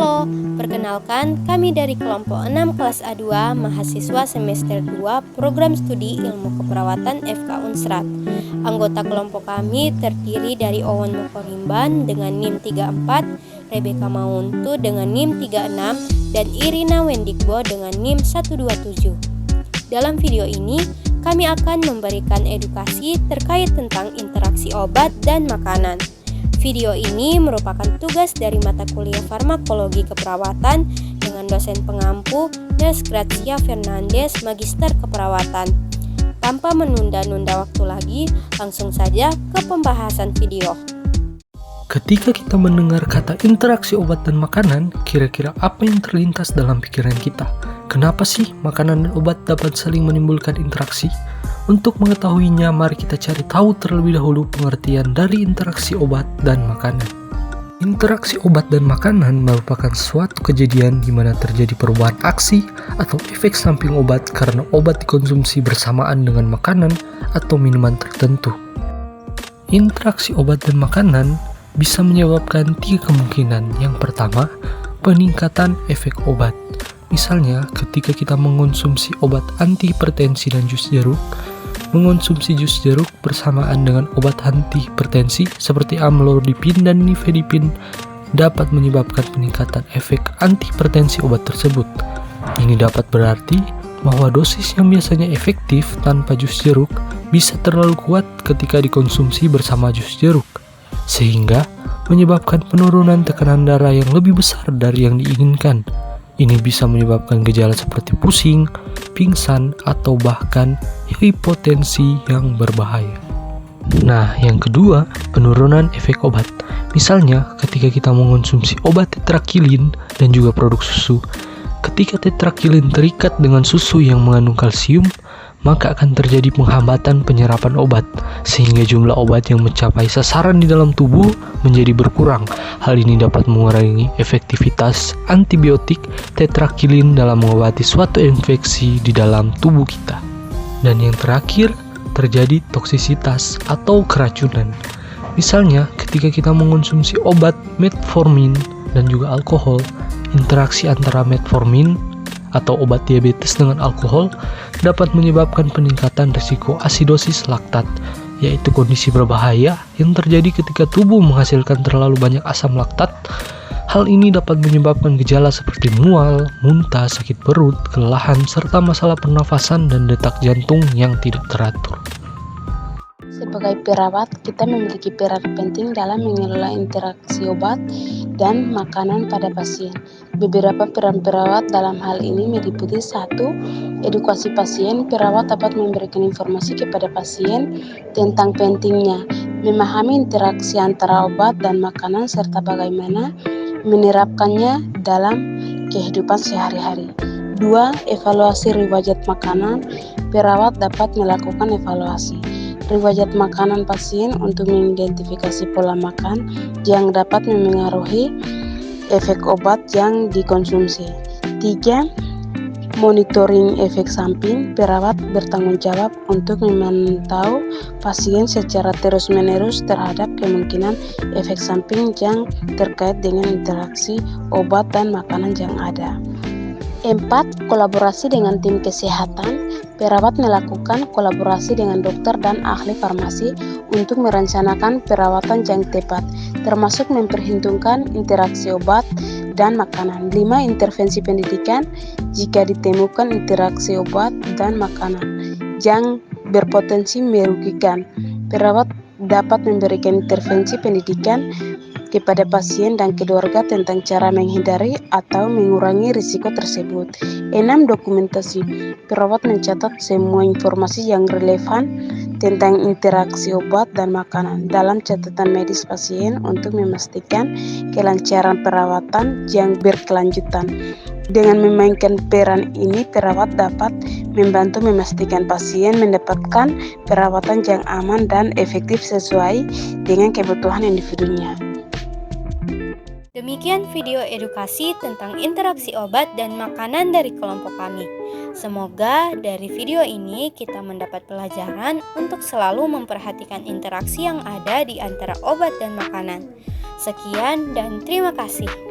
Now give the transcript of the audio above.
Halo, perkenalkan kami dari kelompok 6 kelas A2 mahasiswa semester 2 program studi ilmu keperawatan FK Unsrat. Anggota kelompok kami terdiri dari Owen Mokorimban dengan NIM 34, Rebecca Mauntu dengan NIM 36, dan Irina Wendikbo dengan NIM 127. Dalam video ini, kami akan memberikan edukasi terkait tentang interaksi obat dan makanan. Video ini merupakan tugas dari mata kuliah farmakologi keperawatan dengan dosen pengampu Nurse Gracia Fernandez, Magister Keperawatan. Tanpa menunda-nunda waktu lagi, langsung saja ke pembahasan video. Ketika kita mendengar kata interaksi obat dan makanan, kira-kira apa yang terlintas dalam pikiran kita? Kenapa sih makanan dan obat dapat saling menimbulkan interaksi? Untuk mengetahuinya, mari kita cari tahu terlebih dahulu pengertian dari interaksi obat dan makanan. Interaksi obat dan makanan merupakan suatu kejadian di mana terjadi perubahan aksi atau efek samping obat karena obat dikonsumsi bersamaan dengan makanan atau minuman tertentu. Interaksi obat dan makanan bisa menyebabkan 3 kemungkinan. Yang pertama, peningkatan efek obat. Misalnya, ketika kita mengonsumsi obat antihipertensi dan jus jeruk, mengonsumsi jus jeruk bersamaan dengan obat antihipertensi seperti amlodipin dan nifedipin dapat menyebabkan peningkatan efek antihipertensi obat tersebut. Ini dapat berarti bahwa dosis yang biasanya efektif tanpa jus jeruk bisa terlalu kuat ketika dikonsumsi bersama jus jeruk, sehingga menyebabkan penurunan tekanan darah yang lebih besar dari yang diinginkan. Ini bisa menyebabkan gejala seperti pusing, pingsan, atau bahkan hipotensi yang berbahaya. Nah, yang kedua, penurunan efek obat. Misalnya, ketika kita mengonsumsi obat tetrakilin dan juga produk susu, ketika tetrakilin terikat dengan susu yang mengandung kalsium, maka akan terjadi penghambatan penyerapan obat, sehingga jumlah obat yang mencapai sasaran di dalam tubuh menjadi berkurang. Hal ini dapat mengurangi efektivitas antibiotik tetrakilin dalam mengobati suatu infeksi di dalam tubuh kita. Dan yang terakhir, terjadi toksisitas atau keracunan. Misalnya, ketika kita mengonsumsi obat metformin dan juga alkohol, interaksi antara metformin atau obat diabetes dengan alkohol dapat menyebabkan peningkatan risiko asidosis laktat, yaitu kondisi berbahaya yang terjadi ketika tubuh menghasilkan terlalu banyak asam laktat. Hal ini dapat menyebabkan gejala seperti mual, muntah, sakit perut, kelelahan, serta masalah pernafasan dan detak jantung yang tidak teratur. Sebagai perawat, kita memiliki peran penting dalam mengelola interaksi obat dan makanan pada pasien. Beberapa peran perawat dalam hal ini meliputi 1. Edukasi pasien. Perawat dapat memberikan informasi kepada pasien tentang pentingnya memahami interaksi antara obat dan makanan serta bagaimana menerapkannya dalam kehidupan sehari-hari. 2. Evaluasi riwayat makanan. Perawat dapat melakukan evaluasi riwayat makanan pasien untuk mengidentifikasi pola makan yang dapat memengaruhi efek obat yang dikonsumsi. 3. Monitoring efek samping. Perawat bertanggung jawab untuk memantau pasien secara terus-menerus terhadap kemungkinan efek samping yang terkait dengan interaksi obat dan makanan yang ada. 4. Kolaborasi dengan tim kesehatan. Perawat melakukan kolaborasi dengan dokter dan ahli farmasi untuk merencanakan perawatan yang tepat, termasuk memperhitungkan interaksi obat dan makanan. 5. Intervensi pendidikan. Jika ditemukan interaksi obat dan makanan yang berpotensi merugikan, perawat dapat memberikan intervensi pendidikan kepada pasien dan keluarga tentang cara menghindari atau mengurangi risiko tersebut. 6. Dokumentasi. Perawat mencatat semua informasi yang relevan tentang interaksi obat dan makanan dalam catatan medis pasien untuk memastikan kelancaran perawatan yang berkelanjutan. Dengan memainkan peran ini, perawat dapat membantu memastikan pasien mendapatkan perawatan yang aman dan efektif sesuai dengan kebutuhan individunya. Demikian video edukasi tentang interaksi obat dan makanan dari kelompok kami. Semoga dari video ini kita mendapat pelajaran untuk selalu memperhatikan interaksi yang ada di antara obat dan makanan. Sekian dan terima kasih.